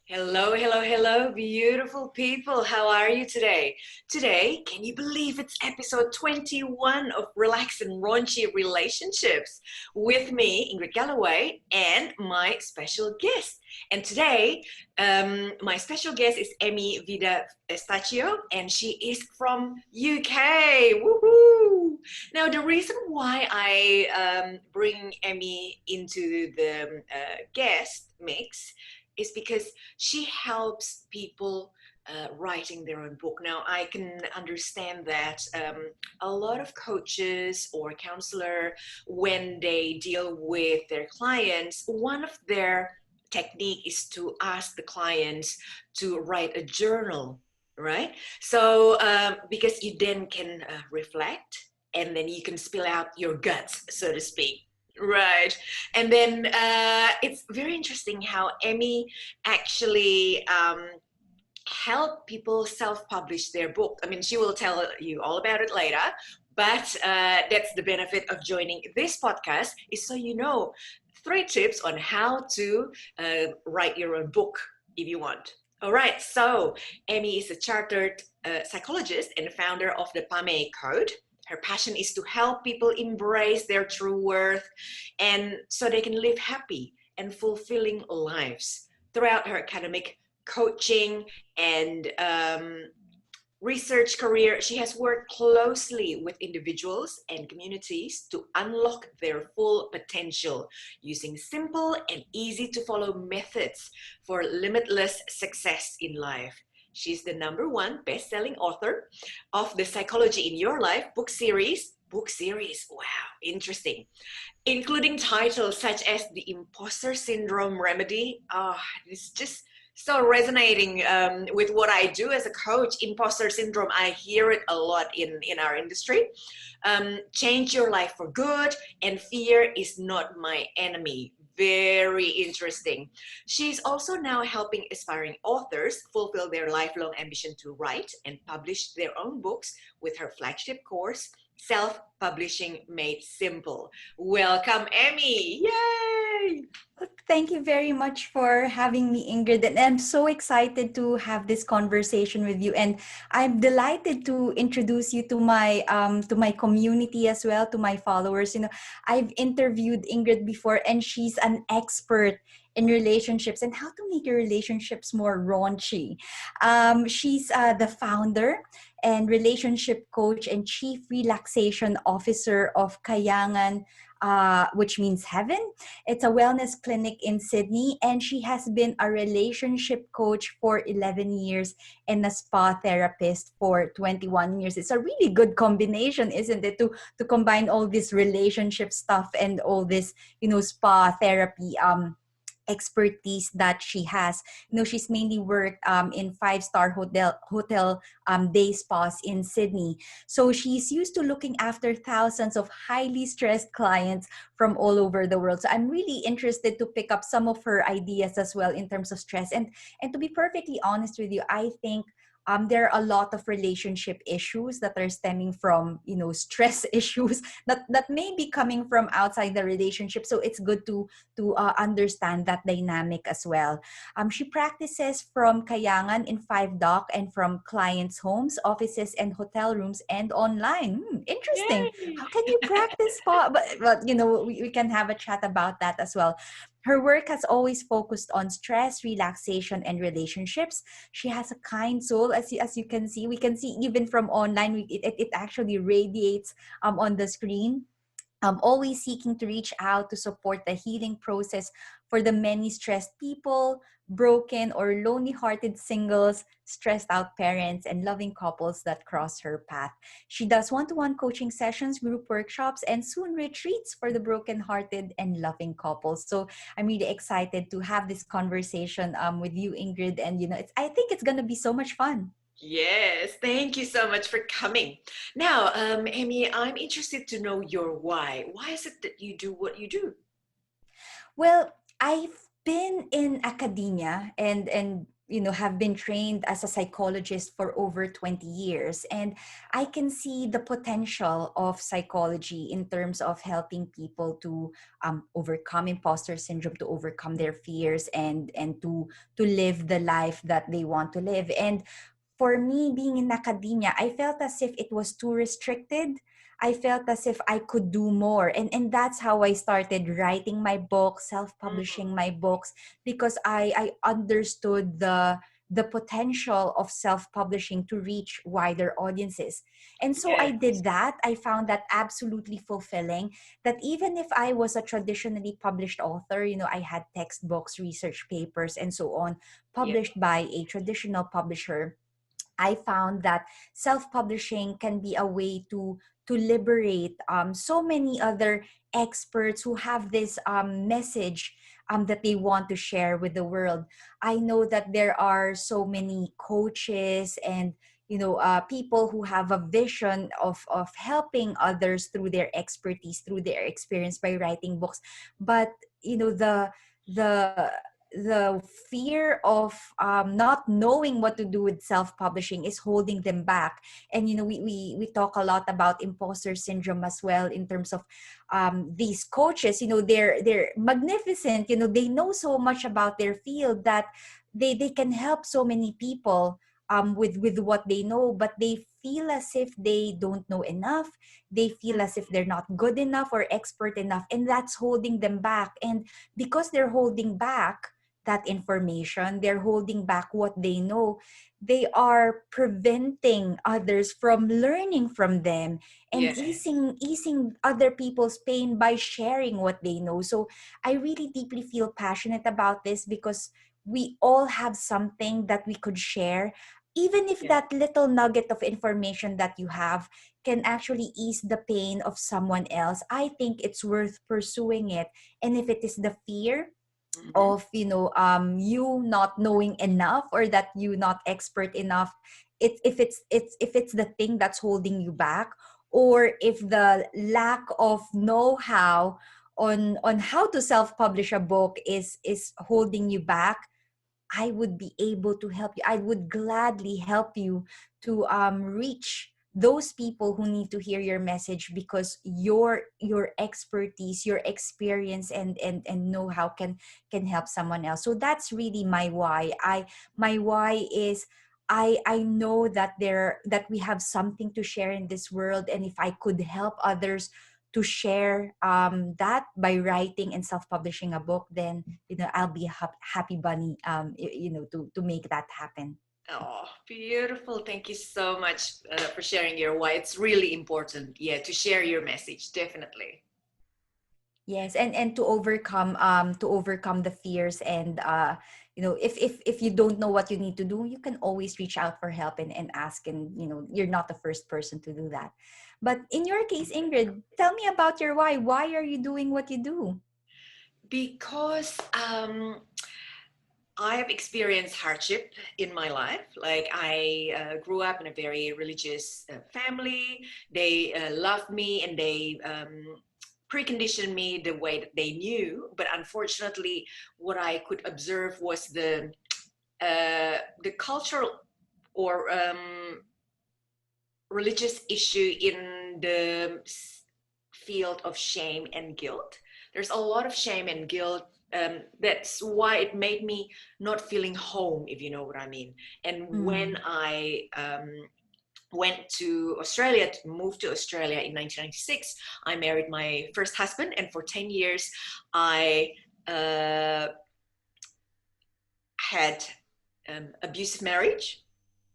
Hello, hello, hello, beautiful people. How are you today? Today, can you believe it's episode 21 of Relax and Raunchy Relationships with me, Ingrid Galloway, and my special guest. And today, my special guest is Emee Vida Estacio, and she is from UK. Woohoo! Now, the reason why I bring Emee into the guest mix is because she helps people writing their own book. Now, I can understand that a lot of coaches or counselor, when they deal with their clients, one of their technique is to ask the clients to write a journal, right? So, because you then can reflect and then you can spill out your guts, so to speak. Right. And then it's very interesting how Emee actually help people self-publish their book. I mean, she will tell you all about it later, but that's the benefit of joining this podcast is so you know 3 tips on how to write your own book if you want. All right, so Emee is a chartered psychologist and founder of the PAME Code. Her passion is to help people embrace their true worth and so they can live happy and fulfilling lives. Throughout her academic coaching and research career, she has worked closely with individuals and communities to unlock their full potential using simple and easy to follow methods for limitless success in life. She's the #1 best-selling author of the Psychology in Your Life book series. Book series, wow, interesting. Including titles such as The Imposter Syndrome Remedy. Oh, it's just so resonating with what I do as a coach. Imposter syndrome, I hear it a lot in our industry. Change Your Life for Good, and Fear is Not My Enemy. Very interesting. She's also now helping aspiring authors fulfill their lifelong ambition to write and publish their own books with her flagship course, Self-Publishing Made Simple. Welcome, Emee. Yay! Thank you very much for having me, Ingrid. And I'm so excited to have this conversation with you. And I'm delighted to introduce you to my community as well, to my followers. I've interviewed Ingrid before, and she's an expert in relationships and how to make your relationships more raunchy. She's the founder and relationship coach and chief relaxation officer of KAHYANGAN, which means heaven. It's a wellness clinic in Sydney, and she has been a relationship coach for 11 years and a spa therapist for 21 years. It's a really good combination, isn't it, to combine all this relationship stuff and all this, spa therapy expertise that she has. She's mainly worked in five-star hotel day spas in Sydney. So she's used to looking after thousands of highly stressed clients from all over the world. So I'm really interested to pick up some of her ideas as well in terms of stress. And to be perfectly honest with you, I think there are a lot of relationship issues that are stemming from, stress issues that may be coming from outside the relationship. So it's good to understand that dynamic as well. She practices from Kayangan in 5 Dock and from clients' homes, offices, and hotel rooms and online. Interesting. Yay! How can you practice? But we can have a chat about that as well. Her work has always focused on stress, relaxation, and relationships. She has a kind soul, as you can see. We can see even from online, it actually radiates on the screen. Always seeking to reach out to support the healing process for the many stressed people, broken or lonely hearted singles, stressed out parents, and loving couples that cross her path. She does one to one coaching sessions, group workshops, and soon retreats for the broken hearted and loving couples. So I'm really excited to have this conversation with you, Ingrid. And, I think it's going to be so much fun. Yes, thank you so much for coming. Now, Emee, I'm interested to know your why. Why is it that you do what you do? Well, I've been in academia and have been trained as a psychologist for over 20 years, and I can see the potential of psychology in terms of helping people to overcome imposter syndrome, to overcome their fears, and to live the life that they want to live. And for me, being in academia, I felt as if it was too restricted. I felt as if I could do more. And that's how I started writing my book, Mm. self-publishing my books, because I understood the potential of self-publishing to reach wider audiences. And so I Yes. did that. I found that absolutely fulfilling, that even if I was a traditionally published author, I had textbooks, research papers, and so on, Yeah. published by a traditional publisher. I found that self-publishing can be a way to liberate so many other experts who have this message that they want to share with the world. I know that there are so many coaches and people who have a vision of helping others through their expertise, through their experience by writing books, but the the fear of not knowing what to do with self-publishing is holding them back. And we talk a lot about imposter syndrome as well, in terms of these coaches. They're magnificent. They know so much about their field that they can help so many people with what they know, but they feel as if they don't know enough. They feel as if they're not good enough or expert enough, and that's holding them back. And because they're holding back that information, they're holding back what they know, they are preventing others from learning from them and Yes. easing other people's pain by sharing what they know. So I really deeply feel passionate about this, because we all have something that we could share, even if Yeah. that little nugget of information that you have can actually ease the pain of someone else. I think it's worth pursuing it. And if it is the fear Hmm. of you not knowing enough, or that you not expert enough, if it's the thing that's holding you back, or if the lack of know-how on how to self-publish a book is holding you back, I would be able to help you. I would gladly help you to reach those people who need to hear your message, because your expertise, your experience, and know-how can help someone else. So that's really my why. My why is, I know that we have something to share in this world, and if I could help others to share that by writing and self-publishing a book, then I'll be a happy bunny, to make that happen. Oh, beautiful. Thank you so much for sharing your why. It's really important, yeah, to share your message, definitely. Yes, and to overcome the fears, and if you don't know what you need to do, you can always reach out for help and ask, and you're not the first person to do that. But in your case, Ingrid, tell me about your why. Why are you doing what you do? Because I have experienced hardship in my life. Like I grew up in a very religious family. They loved me and they preconditioned me the way that they knew. But unfortunately, what I could observe was the cultural or religious issue in the field of shame and guilt. There's a lot of shame and guilt. That's why it made me not feeling home, if you know what I mean. And when Mm, I went to Australia, moved to Australia in 1996, I married my first husband, and for 10 years, I uh, had abusive marriage.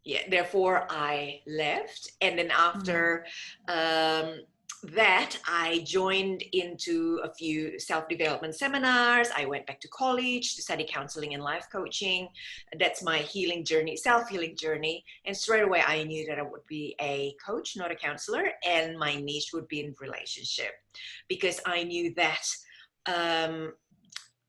Yeah, therefore I left, and then mm, after um, that I joined into a few self-development seminars. I went back to college to study counseling and life coaching. That's my healing journey, self-healing journey. And straight away I knew that I would be a coach, not a counselor, and my niche would be in relationship, because I knew that um,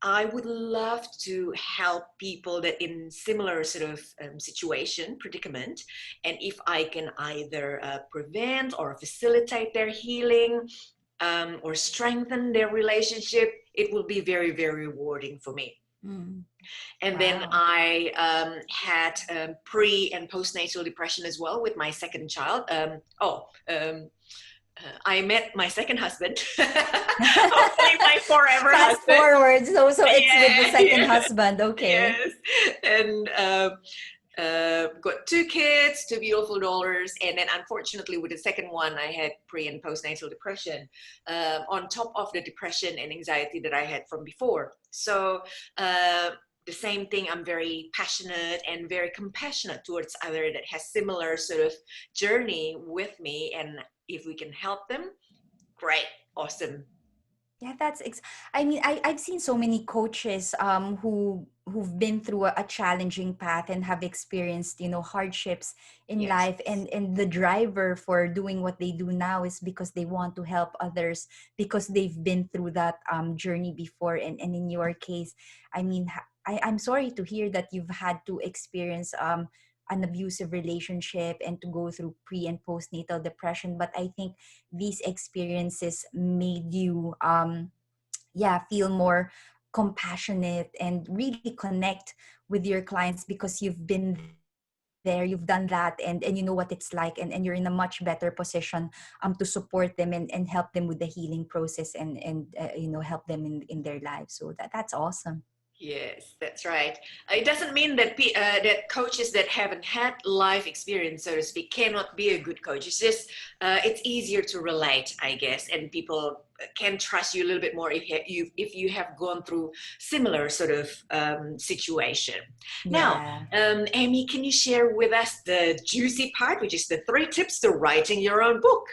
I would love to help people that in similar sort of situation, predicament, and if I can either prevent or facilitate their healing or strengthen their relationship, it will be very, very rewarding for me. mm. And then Wow. I had pre and postnatal depression as well with my second child. I met my second husband, hopefully my forever Fast husband. forward. So it's with the Yeah, second yeah, husband. Okay. yes. And got two kids, two beautiful daughters, and then unfortunately with the second one, I had pre and postnatal depression on top of the depression and anxiety that I had from before. So the same thing, I'm very passionate and very compassionate towards other that has similar sort of journey with me, and if we can help them, great, awesome. Yeah, I mean, I've seen so many coaches who've been through a challenging path and have experienced, hardships in Yes. life, and the driver for doing what they do now is because they want to help others because they've been through that journey before. And in your case, I mean, I'm sorry to hear that you've had to experience an abusive relationship and to go through pre and postnatal depression, but I think these experiences made you feel more compassionate and really connect with your clients because you've been there, you've done that, and you know what it's like, and you're in a much better position to support them and help them with the healing process and help them in their lives. So that's awesome. Yes, that's right. It doesn't mean that that coaches that haven't had life experience, so to speak, cannot be a good coach. It's just it's easier to relate, I guess, and people can trust you a little bit more if you have gone through similar sort of situation. Now, Yeah. Amy, can you share with us the juicy part, which is the 3 tips to writing your own book?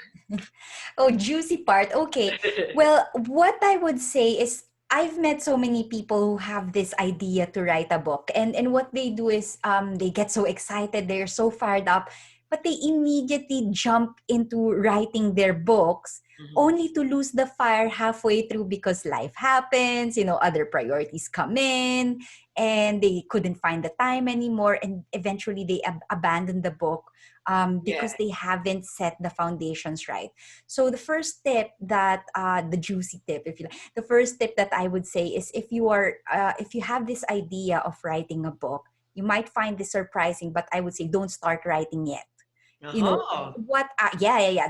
Oh, juicy part. Okay. Well, what I would say is I've met so many people who have this idea to write a book, and what they do is they get so excited, they're so fired up, but they immediately jump into writing their books Mhm. only to lose the fire halfway through because life happens, other priorities come in, and they couldn't find the time anymore, and eventually they abandon the book Yeah. because they haven't set the foundations right. So the first tip that the juicy tip, if you like, the first tip that I would say is if you have this idea of writing a book, you might find this surprising, but I would say don't start writing yet. Oh.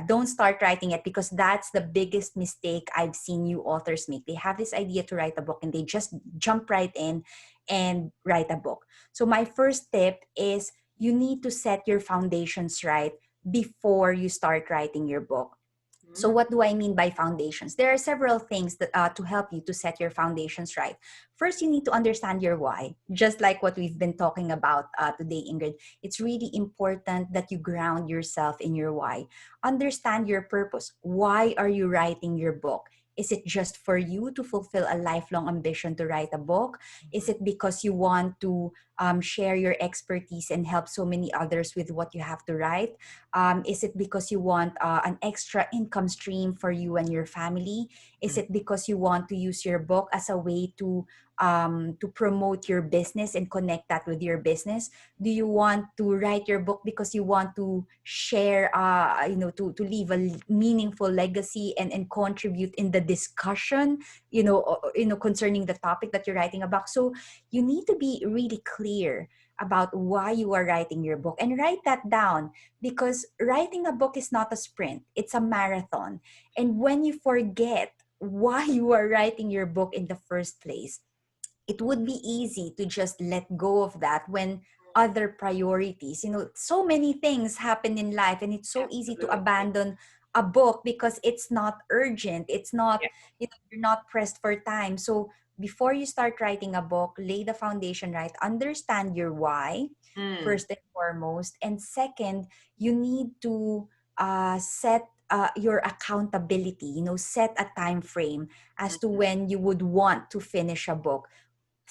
Don't start writing it because that's the biggest mistake I've seen you authors make. They have this idea to write a book and they just jump right in and write a book. So my first tip is you need to set your foundations right before you start writing your book. So Mm. what do I mean by foundations? There are several things that to help you to set your foundations right. First, you need to understand your why. Just like what we've been talking about today, Ingrid, it's really important that you ground yourself in your why. Understand your purpose. Why are you writing your book? Is it just for you to fulfill a lifelong ambition to write a book? Is Mhm. it because you want to share your expertise and help so many others with what you have to write? Is it because you want an extra income stream for you and your family? Is Mhm. it because you want to use your book as a way to promote your business and connect that with your business? Do you want to write your book because you want to share, to leave a meaningful legacy and contribute in the discussion, concerning the topic that you're writing about? So you need to be really clear about why you are writing your book and write that down, because writing a book is not a sprint, it's a marathon. And when you forget why you are writing your book in the first place, it would be easy to just let go of that when other priorities, so many things happen in life, and it's so easy to Absolutely. abandon a book because it's not urgent, it's not, Yeah. you're not pressed for time. So before you start writing a book, lay the foundation right, understand your why Mm. first and foremost, and second, you need to set your accountability, set a time frame as to Mhm. when you would want to finish a book.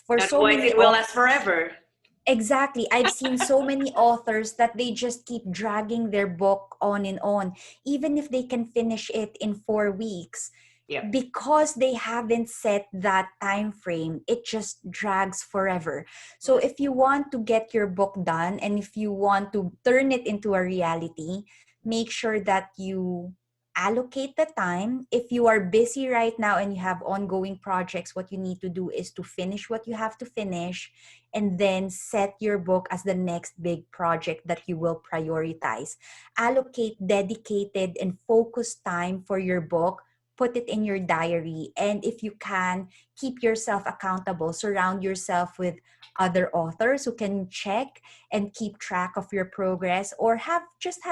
For so Otherwise, many it will last authors, forever. exactly, I've seen so many authors that they just keep dragging their book on and on, even if they can finish it in 4 weeks, Yep. because they haven't set that time frame. It just drags forever. So Mm. if you want to get your book done and if you want to turn it into a reality, make sure that you allocate the time. If you are busy right now and you have ongoing projects, what you need to do is to finish what you have to finish and then set your book as the next big project that you will prioritize. Allocate dedicated and focused time for your book. Put it in your diary. And if you can, keep yourself accountable. Surround yourself with other authors who can check and keep track of your progress, or have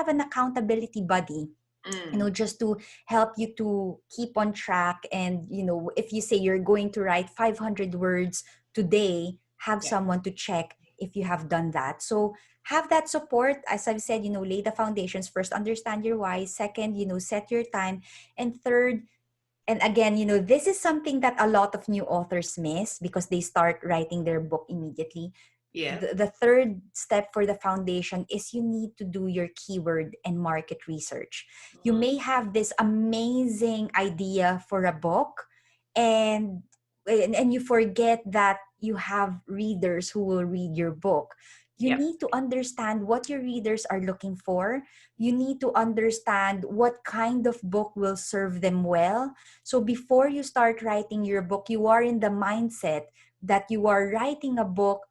an accountability buddy, just to help you to keep on track. And if you say you're going to write 500 words today, have Yeah. someone to check if you have done that. So have that support. As I've said, lay the foundations first, understand your why. Second, set your time. And third, and again, this is something that a lot of new authors miss because they start writing their book immediately. Yeah. The third step for the foundation is you need to do your keyword and market research. You Mm. may have this amazing idea for a book, and you forget that you have readers who will read your book. You Yep. need to understand what your readers are looking for. You need to understand what kind of book will serve them well. So before you start writing your book, you are in the mindset that you are writing a book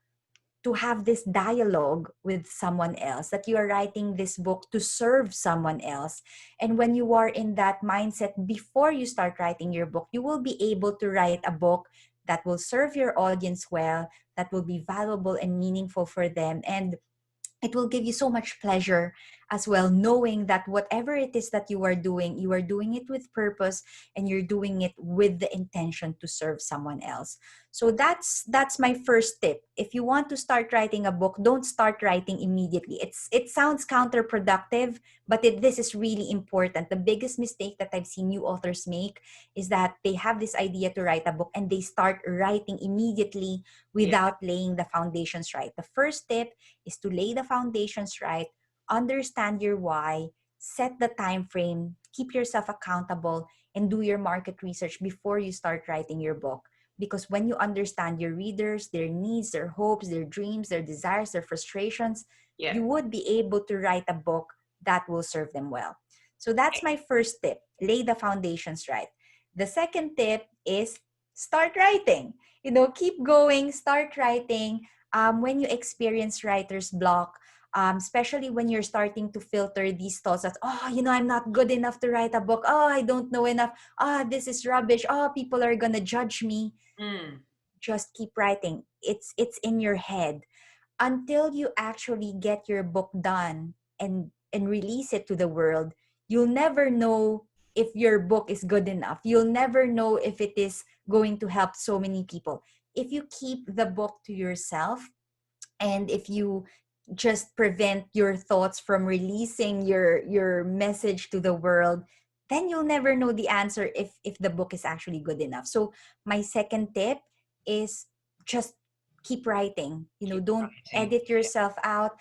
to have this dialogue with someone else, that you are writing this book to serve someone else. And when you are in that mindset before you start writing your book, you will be able to write a book that will serve your audience well, that will be valuable and meaningful for them. And it will give you so much pleasure as well, knowing that whatever it is that you are doing it with purpose, and you're doing it with the intention to serve someone else. So that's my first tip. If you want to start writing a book, don't start writing immediately. It sounds counterproductive, but this is really important. The biggest mistake that I've seen new authors make is that they have this idea to write a book and they start writing immediately Yeah. without laying the foundations right. The first tip is to lay the foundations right, understand your why, set the time frame, keep yourself accountable, and do your market research before you start writing your book. Because when you understand your readers, their needs, their hopes, their dreams, their desires, their frustrations, Yeah. you would be able to write a book that will serve them well. So that's my first tip. Lay the foundations right. The second tip is start writing. Keep going, start writing. When you experience writer's block, especially when you're starting to filter these thoughts that, I'm not good enough to write a book. Oh, I don't know enough. This is rubbish. Oh, people are going to judge me. Mm. Just keep writing. It's in your head until you actually get your book done and release it to the world. You'll never know if your book is good enough. You'll never know if it is going to help so many people. If you keep the book to yourself, and if you just prevent your thoughts from releasing your message to the world, then you'll never know the answer if the book is actually good enough. So my second tip is just keep writing. Keep Don't writing. edit yourself out.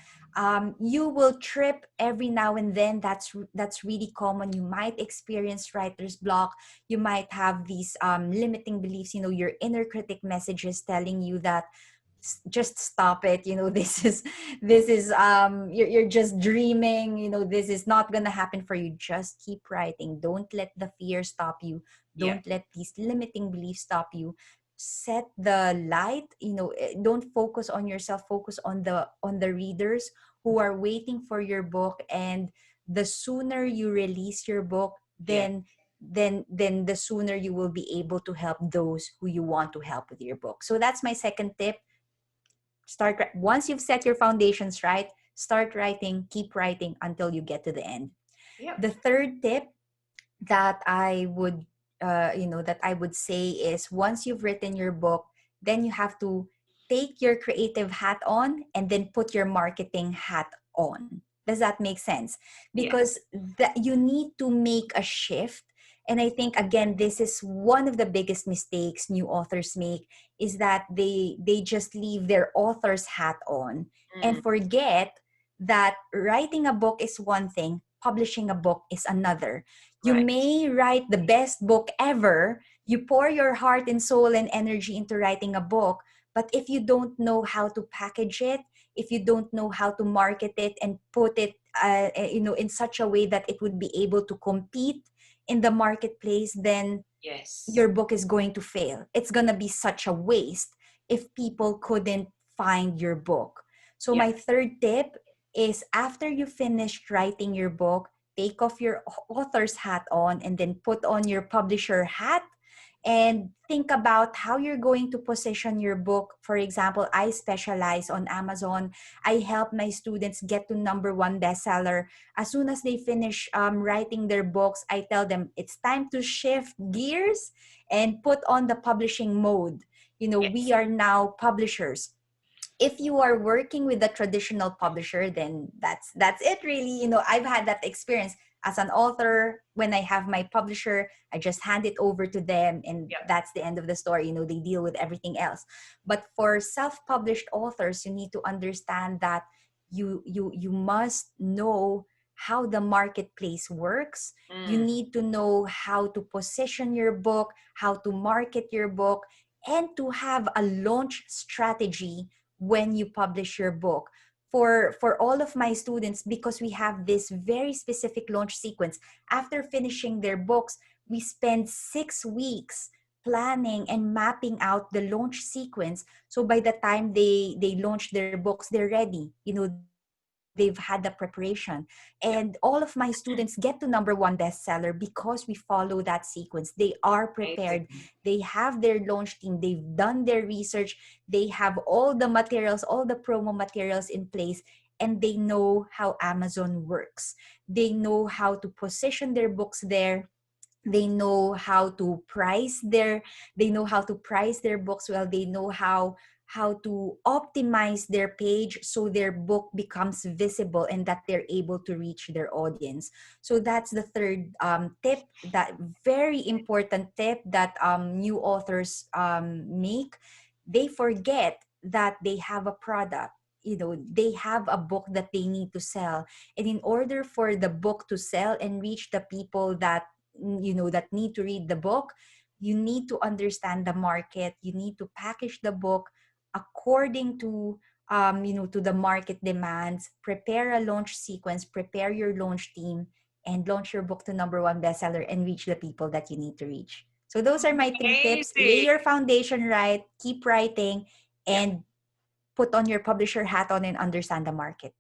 You will trip every now and then. That's really common. You might experience writer's block. You might have these limiting beliefs. Your inner critic messages telling you that just stop it. You're just dreaming. This is not gonna happen for you. Just keep writing. Don't let the fear stop you. Yeah. Don't let these limiting beliefs stop you. Set the light. Don't focus on yourself. Focus on the readers who are waiting for your book. And the sooner you release your book, Yeah. then the sooner you will be able to help those who you want to help with your book. So that's my second tip. Once you've set your foundations right, start writing, keep writing until you get to the end. Yep. The third tip that I would that I would say is, once you've written your book, then you have to take your creative hat on and then put your marketing hat on. Does that make sense? Yeah. Because you need to make a shift. And I think, again, this is one of the biggest mistakes new authors make, is that they just leave their author's hat on and Mm. forget that writing a book is one thing, publishing a book is another. You Right. may write the best book ever. You pour your heart and soul and energy into writing a book. But if you don't know how to package it, if you don't know how to market it and put it, in such a way that it would be able to compete in the marketplace, then Yes. your book is going to fail. It's going to be such a waste if people couldn't find your book. So Yeah. my third tip is, after you finished writing your book, take off your author's hat on and then put on your publisher hat, and think about how you're going to position your book. For example, I specialize on Amazon. I help my students get to number one bestseller. As soon as they finish writing their books, I tell them it's time to shift gears and put on the publishing mode. We Yes. are now publishers. If you are working with a traditional publisher, then that's it, really. I've had that experience as an author. When I have my publisher, I just hand it over to them, and Yeah. that's the end of the story. They deal with everything else. But for self-published authors, you need to understand that you must know how the marketplace works. You Mm. need to know how to position your book, how to market your book, and to have a launch strategy when you publish your book. For all of my students, because we have this very specific launch sequence, after finishing their books, we spend 6 weeks planning and mapping out the launch sequence. So by the time they launch their books, they're ready. They've had the preparation. And all of my students get to number one bestseller because we follow that sequence. They are prepared. Amazing. They have their launch team. They've done their research. They have all the materials, all the promo materials in place, and they know how Amazon works. They know how to position their books there. They know how to price their books well. They know how to optimize their page so their book becomes visible and that they're able to reach their audience. So that's the third tip, that very important tip that new authors make. They forget that they have a product. They have a book that they need to sell, and in order for the book to sell and reach the people that need to read the book, you need to understand the market. You need to package the book according to the market demands. Prepare a launch sequence, prepare your launch team, and launch your book to number one bestseller and reach the people that you need to reach. So those are my 3 tips. Lay Amazing. your foundation right, keep writing, Yeah. and put on your publisher hat on and understand the market.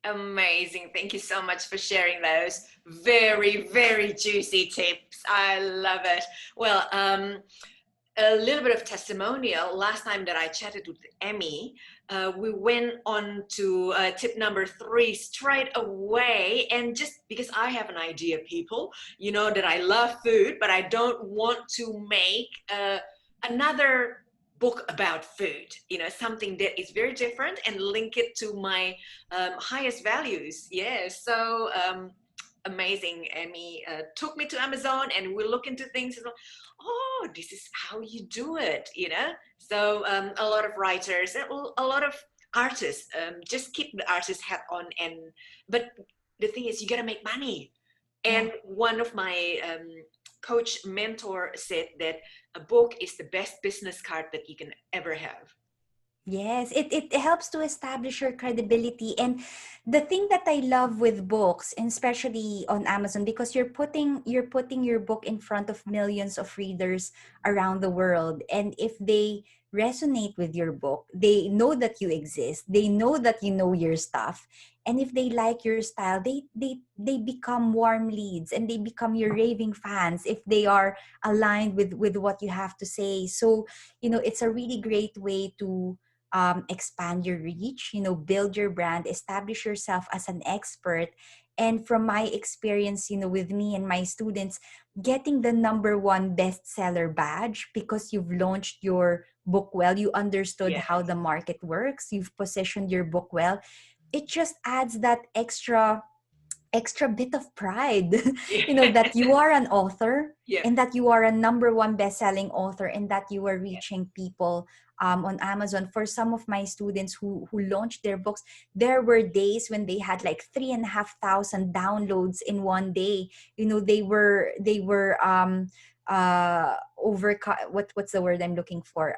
Amazing. Thank you so much for sharing those very, very juicy tips. I love it. Well, a little bit of testimonial. Last time that I chatted with Emee, we went on to tip number 3 straight away. And just because I have an idea, people, that I love food, but I don't want to make another book about food, something that is very different and link it to my highest values. Yeah, so amazing. Emee took me to Amazon and we look into things and oh, this is how you do it, So a lot of writers, a lot of artists, just keep the artist hat on. But the thing is, you gotta make money. Yeah. And one of my coach mentor said that a book is the best business card that you can ever have. Yes, it helps to establish your credibility. And the thing that I love with books, and especially on Amazon, because you're putting your book in front of millions of readers around the world. And if they resonate with your book, they know that you exist. They know that you know your stuff. And if they like your style, they become warm leads and they become your raving fans if they are aligned with what you have to say. So, it's a really great way to expand your reach, build your brand, establish yourself as an expert. And from my experience, with me and my students, getting the number one bestseller badge because you've launched your book well, you understood Yeah. how the market works, you've positioned your book well, it just adds that extra bit of pride, Yeah. that you are an author Yeah. and that you are a number one best-selling author and that you are Yeah. reaching people on Amazon. For some of my students who launched their books, there were days when they had like 3,500 downloads in one day. They were over, what's the word I'm looking for?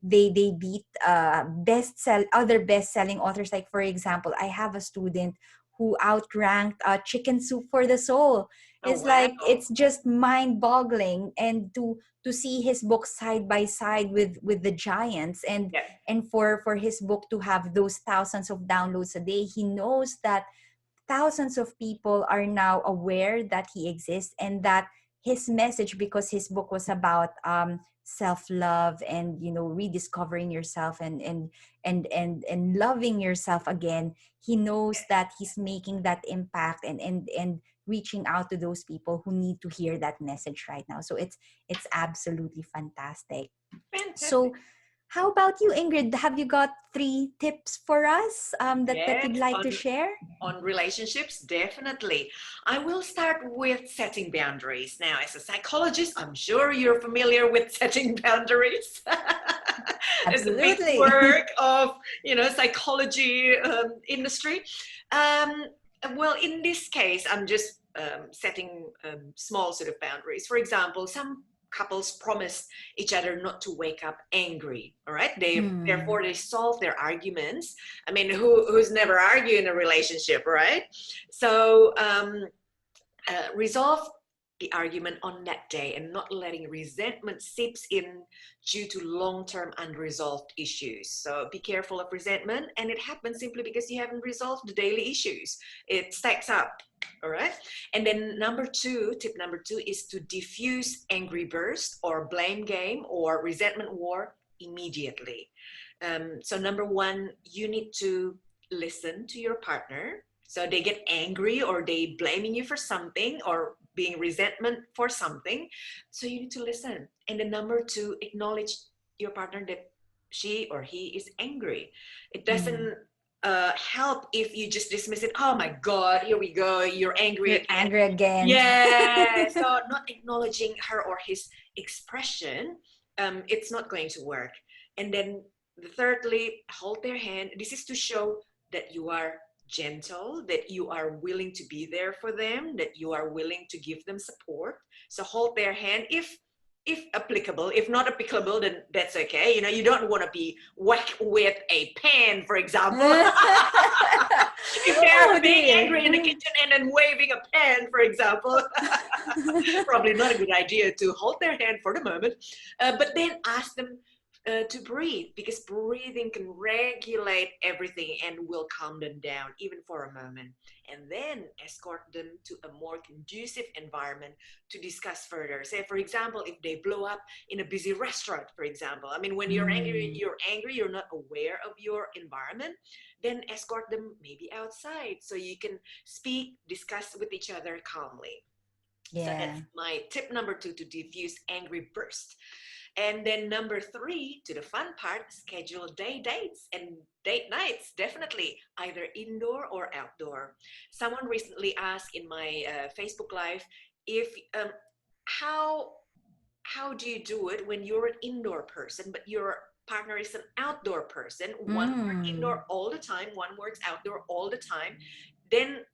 They beat other best-selling authors. Like, for example, I have a student who outranked Chicken Soup for the Soul. Oh, It's wow. like it's just mind-boggling, and to see his book side by side with the giants, Yeah. and for his book to have those thousands of downloads a day. He knows that thousands of people are now aware that he exists, and that his message, because his book was about self-love, and rediscovering yourself, and loving yourself again. He knows that he's making that impact, and reaching out to those people who need to hear that message right now. So it's absolutely fantastic. Fantastic. So how about you, Ingrid? Have you got 3 tips for us, that you'd Yes, like to share? on relationships, definitely. I will start with setting boundaries. Now, as a psychologist, I'm sure you're familiar with setting boundaries. It's a big Absolutely. work of, psychology industry. Um, well, in this case, I'm just setting small sort of boundaries. For example, some couples promise each other not to wake up angry. All right, therefore Hmm. they solve their arguments. I mean, who's never argued in a relationship, right? So resolve the argument on that day and not letting resentment seeps in due to long-term unresolved issues. So be careful of resentment, and it happens simply because you haven't resolved the daily issues. It stacks up. All right. And then tip number two is to diffuse angry burst or blame game or resentment war immediately. So number one, you need to listen to your partner. So they get angry or they blaming you for something or being resentment for something. So you need to listen. And then number two, acknowledge your partner that she or he is angry. It Hmm. doesn't help if you just dismiss it. Oh my God, here we go. You're angry You're again. angry again. Yeah. So not acknowledging her or his expression, it's not going to work. And then thirdly, hold their hand. This is to show that you are gentle, that you are willing to be there for them, that you are willing to give them support. So hold their hand if applicable. If not applicable, then that's okay. You don't want to be whacked with a pen, for example. If Oh they're being dear. angry in the kitchen and then waving a pen, for example, probably not a good idea to hold their hand for the moment. But then ask them to breathe, because breathing can regulate everything and will calm them down even for a moment. And then escort them to a more conducive environment to discuss further. Say, for example, if they blow up in a busy restaurant, for example. I mean, when Mm. you're angry, you're not aware of your environment, then escort them maybe outside so you can speak, discuss with each other calmly. So that's Yeah. my tip number two, to diffuse angry burst. And then number three, to the fun part, schedule day dates and date nights, definitely, either indoor or outdoor. Someone recently asked in my Facebook Live if how how do you do it when you're an indoor person but your partner is an outdoor person? One works Mm. indoor all the time, one works outdoor all the time. Then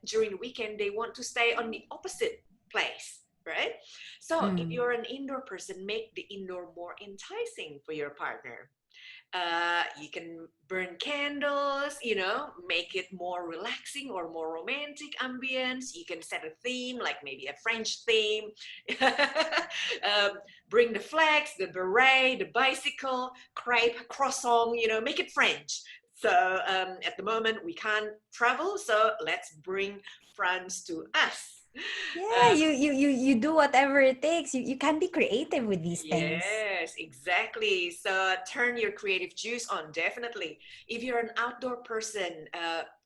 during the weekend they want to stay on the opposite place, right? So if Mm. you're an indoor person, make the indoor more enticing for your partner. You can burn candles, make it more relaxing or more romantic ambience. You can set a theme, like maybe a French theme. Bring the flags, the beret, the bicycle, crepe, croissant, make it French. So at the moment we can't travel, so let's bring France to us. Yeah, Uh, you do whatever it takes. You can be creative with these things. Yes, exactly. So turn your creative juice on, definitely. If you're an outdoor person,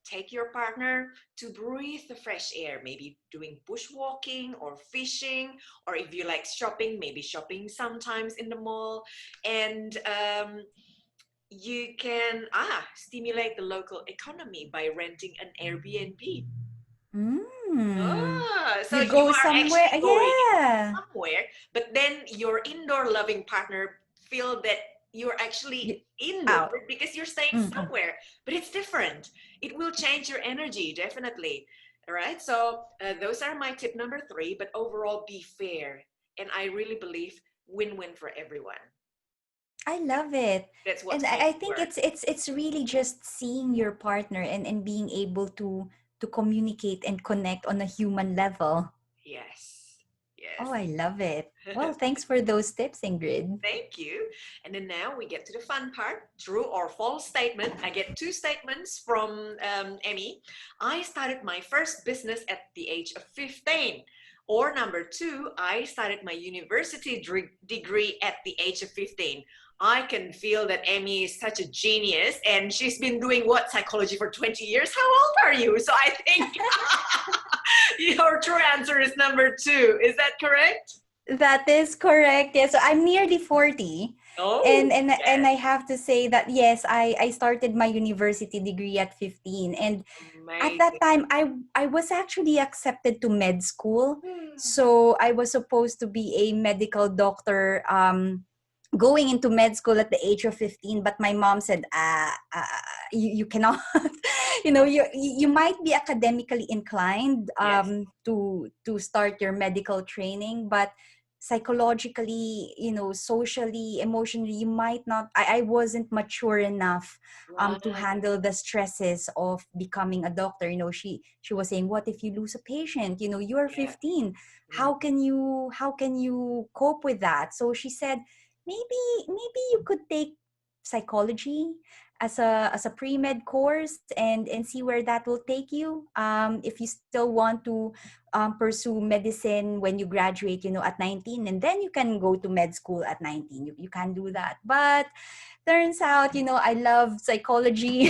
take your partner to breathe the fresh air, maybe doing bushwalking or fishing, or if you like shopping, maybe shopping sometimes in the mall. And you can stimulate the local economy by renting an Airbnb. Mm. So You you go are somewhere. actually going Yeah. somewhere, but then your indoor loving partner feel that you're You actually indoor out. because you're staying Mm. somewhere, but it's different. It will change your energy, definitely. All right. So those are my tip number three. But overall, be fair, and I really believe win-win for everyone. I love it. That's And what's going I to think work. it's really just seeing your partner, and being able to communicate and connect on a human level. Yes. Oh, Yes. I love it. Well, thanks for those tips, Ingrid. Thank you. And then now we get to the fun part, true or false statement. I get two statements from Emee. I started my first business at the age of 15. Or number two, I started my university degree at the age of 15. I can feel that Emee is such a genius and she's been doing what, psychology for 20 years? How old are you? So I think your true answer is number two. Is that correct? That is correct. Yeah, so I'm nearly 40. And Oh, and yes. I have to say that yes, I started my university degree at 15, and at that Amazing. time I was actually accepted to med school. Hmm. So I was supposed to be a medical doctor going into med school at the age of 15, but my mom said you cannot. You might be academically inclined Yes. to start your medical training, but psychologically, socially, emotionally, you might not. I wasn't mature enough to Right. handle the stresses of becoming a doctor. She was saying, what if you lose a patient? You are Yeah. 15. Mm. How can you cope with that? So she said, maybe you could take psychology as a pre-med course, and see where that will take you, if you still want to pursue medicine when you graduate, at 19, and then you can go to med school at 19. You can do that, but turns out, I love psychology.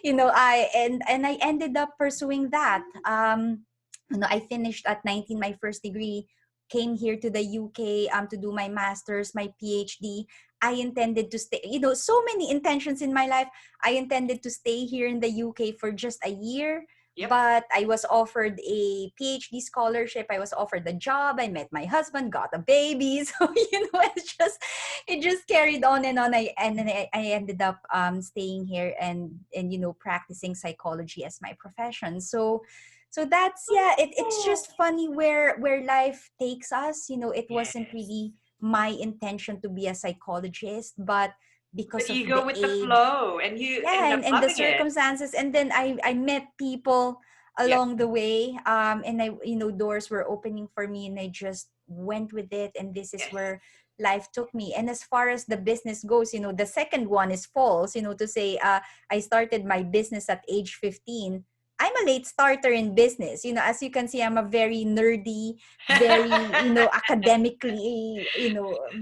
I ended up pursuing that. I finished at 19 my first degree, came here to the UK to do my master's, my PhD. I intended to stay, so many intentions in my life. I intended to stay here in the UK for just a year, Yep. but I was offered a PhD scholarship. I was offered a job. I met my husband, got a baby. So, it just carried on and on. I ended up staying here and practicing psychology as my profession. So that's, yeah, it's Oh, just funny where life takes us. It wasn't yes. really my intention to be a psychologist, but But because of you the go with the age, flow and you yeah, end up and the loving it. circumstances, and then I met people Yep. along the way, and doors were opening for me, and I just went with it, and this is Yes. where life took me. And as far as the business goes, the second one is false, to say I started my business at age 15. I'm a late starter in business. As you can see, I'm a very nerdy, very, academically,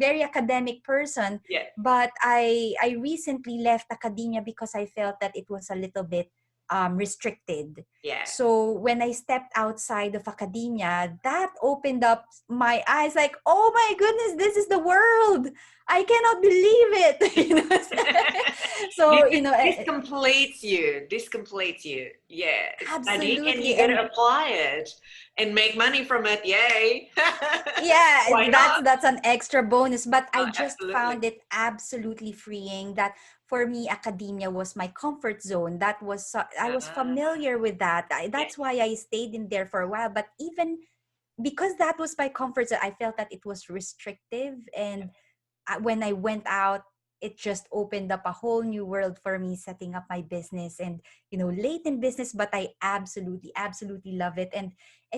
very academic person. Yeah. But I recently left academia because I felt that it was a little bit restricted. Yeah. So when I stepped outside of academia, that opened up my eyes, like, oh my goodness, this is the world. I cannot believe it. this, So, this completes you. This completes you. Yeah. Studying and absolutely. you got to And apply it and make money from it. Yay. yeah, Why that's not? that's an extra bonus, but I Oh, just absolutely. found it absolutely freeing that for me academia was my comfort zone. I was Ah, familiar with that. yes. That's why I stayed in there for a while, but even because that was my comfort zone, I felt that it was restrictive. And when I went out, it just opened up a whole new world for me, setting up my business. And late in business, but I absolutely, absolutely love it. And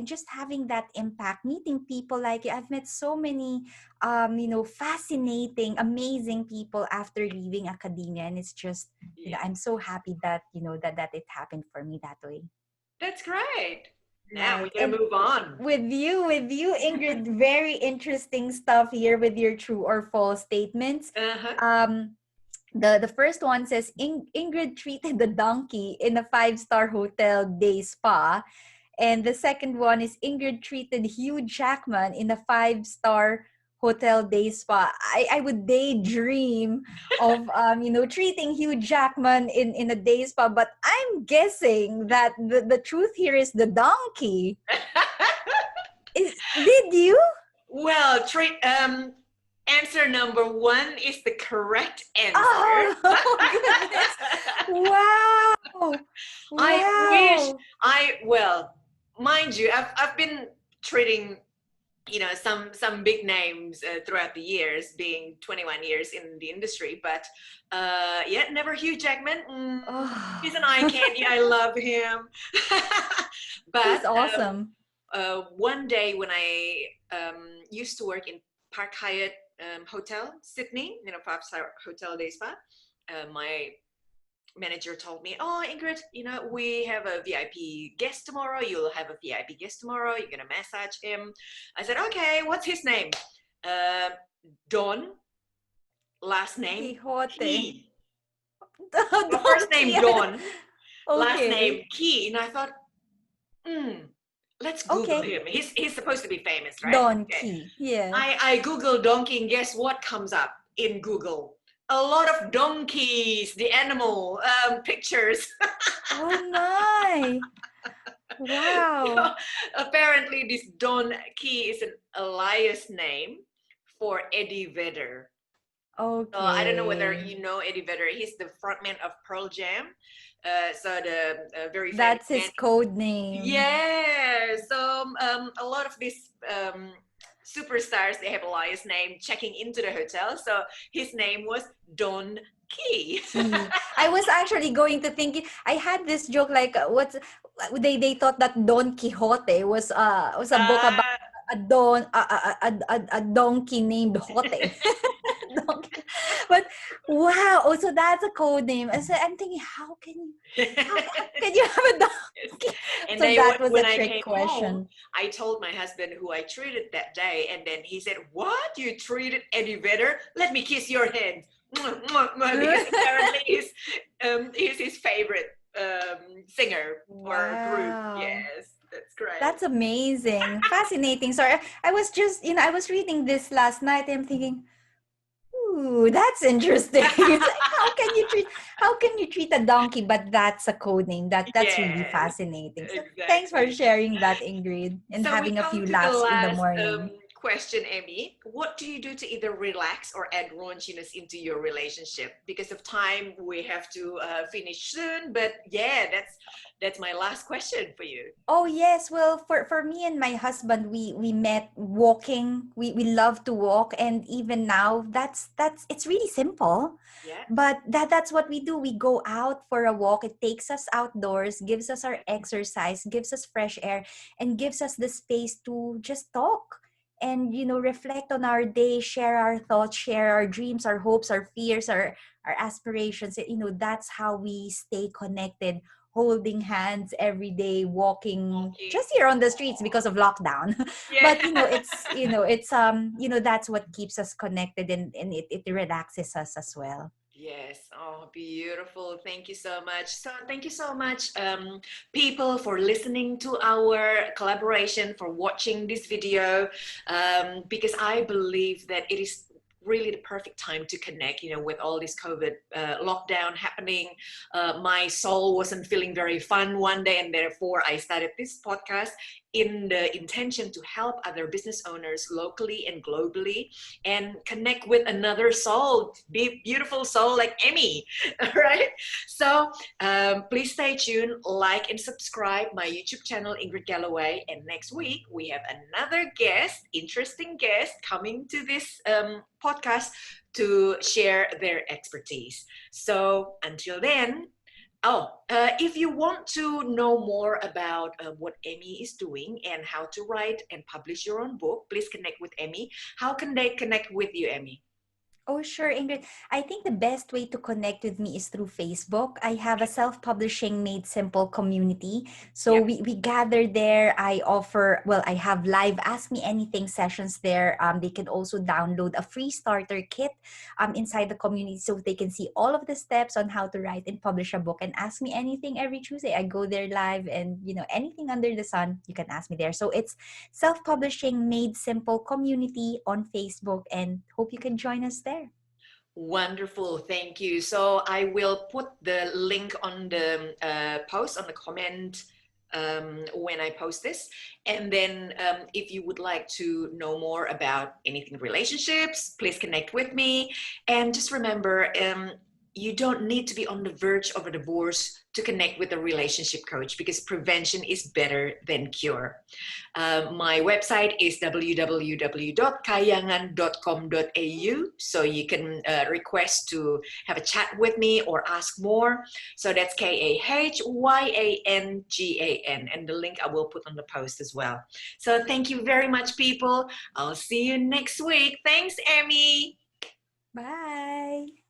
just having that impact, meeting people like you. I've met so many fascinating, amazing people after leaving academia, and it's just, Yeah. I'm so happy that that it happened for me that way. That's great. Now we Right. got to And move on. with you, Ingrid, very interesting stuff here with your true or false statements. Uh-huh. Um, the first one says, Ingrid treated the donkey in a five-star hotel day spa. And the second one is, Ingrid treated Hugh Jackman in a five-star hotel day spa. I would daydream of treating Hugh Jackman in a day spa, but I'm guessing that the truth here is the donkey. Did you? Well, answer number one is the correct answer. Oh goodness. Wow. I wish Wow. well, mind you, I've been treating, some big names throughout the years, being 21 years in the industry, but yeah, never Hugh Jackman. He's an eye Oh. candy. I love him. He's But awesome. one day when I used to work in Park Hyatt Hotel, Sydney, you know, five-star hotel day spa, my manager told me, "Oh, Ingrid, you know, we have a VIP guest tomorrow. You'll have a VIP guest tomorrow. You're gonna massage him." I said, "Okay, what's his name?" Uh, Don, last name Quixote. Key. So first name Donkey. Don, last name Okay. Key, and I thought, hmm, let's Google Okay. him. He's supposed to be famous, right? Okay. Donkey. Yeah. I Google donkey, and guess what comes up in Google? A lot of donkeys, the animal pictures. Oh my. So Wow. apparently, this Don Key is an alias name for Eddie Vedder. So I don't know whether Okay. you know Eddie Vedder. He's the frontman of Pearl Jam. So the very famous That's band. his code name. Yeah. So a lot of these superstars, they have alias name checking into the hotel. So his name was Don Key. Key. I was actually going to think I had this joke like what's they thought that Don Quixote was a book about Ah, a donkey named Jote. Donkey. But wow, oh so that's a code name. And so I'm thinking how can you have a donkey? and So they that was when a I trick came home, question. I told my husband who I treated that day, and then he said, "What? You treated Eddie Vedder? Let me kiss your hand." Because apparently he's his favorite singer or group. Wow. Yes, that's great. That's amazing. Fascinating. Sorry, I was just, I was reading this last night. I'm thinking, ooh, that's interesting. It's like how can you treat a donkey, but that's a code name. That's really Yes, fascinating. So thanks for exactly. sharing that, Ingrid, and So we having a come few to the laughs in the last morning. question, Emee. What do you do to either relax or add raunchiness into your relationship? Because of time, we have to finish soon. But yeah, that's my last question for you. Oh yes, well for me and my husband we met walking. We love to walk and even now that's it's really simple. Yeah. But that's what we do. We go out for a walk. It takes us outdoors, gives us our exercise, gives us fresh air and gives us the space to just talk and reflect on our day, share our thoughts, share our dreams, our hopes, our fears, our aspirations. That's how we stay connected, holding hands every day, walking Walking. just here on the streets because of lockdown. Yeah. But that's what keeps us connected and it relaxes us as well. Yes. Oh, beautiful. Thank you so much. So, thank you so much, people, for listening to our collaboration, for watching this video, because I believe that it is really the perfect time to connect, with all this COVID lockdown happening. My soul wasn't feeling very fun one day, and therefore I started this podcast in the intention to help other business owners locally and globally and connect with another soul, beautiful soul like Emee. All right. So please stay tuned, like and subscribe my YouTube channel, Ingrid Galloway. And next week we have another guest, interesting guest, coming to this podcast to share their expertise. So until then, if you want to know more about what Emee is doing and how to write and publish your own book, please connect with Emee. How can they connect with you, Emee? Oh, sure, Ingrid. I think the best way to connect with me is through Facebook. I have a Okay. self-publishing made simple community. So Yep. we gather there. I have live Ask Me Anything sessions there. They can also download a free starter kit inside the community so they can see all of the steps on how to write and publish a book and ask me anything every Tuesday. I go there live and, anything under the sun, you can ask me there. So it's self-publishing made simple community on Facebook and hope you can join us there. Wonderful. Thank you. So I will put the link on the post, on the comment when I post this. And then if you would like to know more about anything relationships, please connect with me. And just remember, you don't need to be on the verge of a divorce to connect with a relationship coach, because prevention is better than cure. My website is www.kahyangan.com.au, so you can request to have a chat with me or ask more. So that's KAHYANGAN, and the link I will put on the post as well. So thank you very much, people. I'll see you next week. Thanks, Emee. Bye.